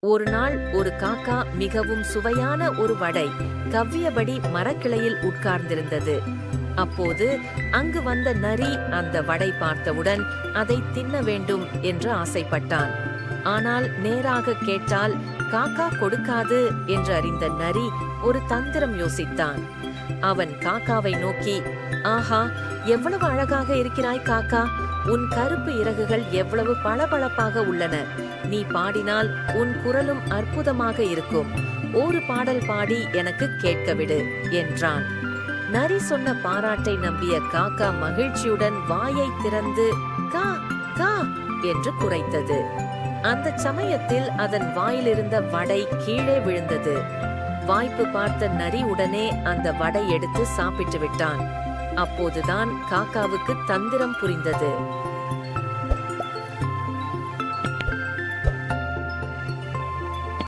ஒரு நாள் ஒரு காக்கா மிகவும் சுவையான ஒரு வடை கவ்வியபடி மரக்கிளையில் உட்கார்ந்திருந்தது. அப்போது அங்கு வந்த நரி அந்த வடை பார்த்தவுடன் அதை தின்ன வேண்டும் என்று ஆசைப்பட்டான். ஆனால் நேராக கேட்டால் காக்கா கொடுக்காது என்று அறிந்த நரி ஒரு தந்திரம் யோசித்தான். அவன் காக்காவை நோக்கி, ஆஹா, எவ்வளவு அழகாக இருக்கிறாய் காக்கா! உன் கருப்பு இறகுகள் எவ்வளவு பளபளப்பாக உள்ளன. நீ பாடினால் உன் குரலும் அற்புதமாக இருக்கும். ஒரு பாடல் பாடி எனக்கு கேட்கவிடு என்றான். நரி சொன்ன பாராட்டை நம்பிய காக்கா மகிழ்ச்சியுடன் வாயை திறந்து கா கா என்று குரைத்தது. அந்த சமயத்தில் அதன் வாயிலிருந்த வடை கீழே விழுந்தது. வாய்ப்பு பார்த்த நரி உடனே அந்த வடை எடுத்து சாப்பிட்டு விட்டான். அப்போதுதான் காக்காவுக்கு தந்திரம் புரிந்தது.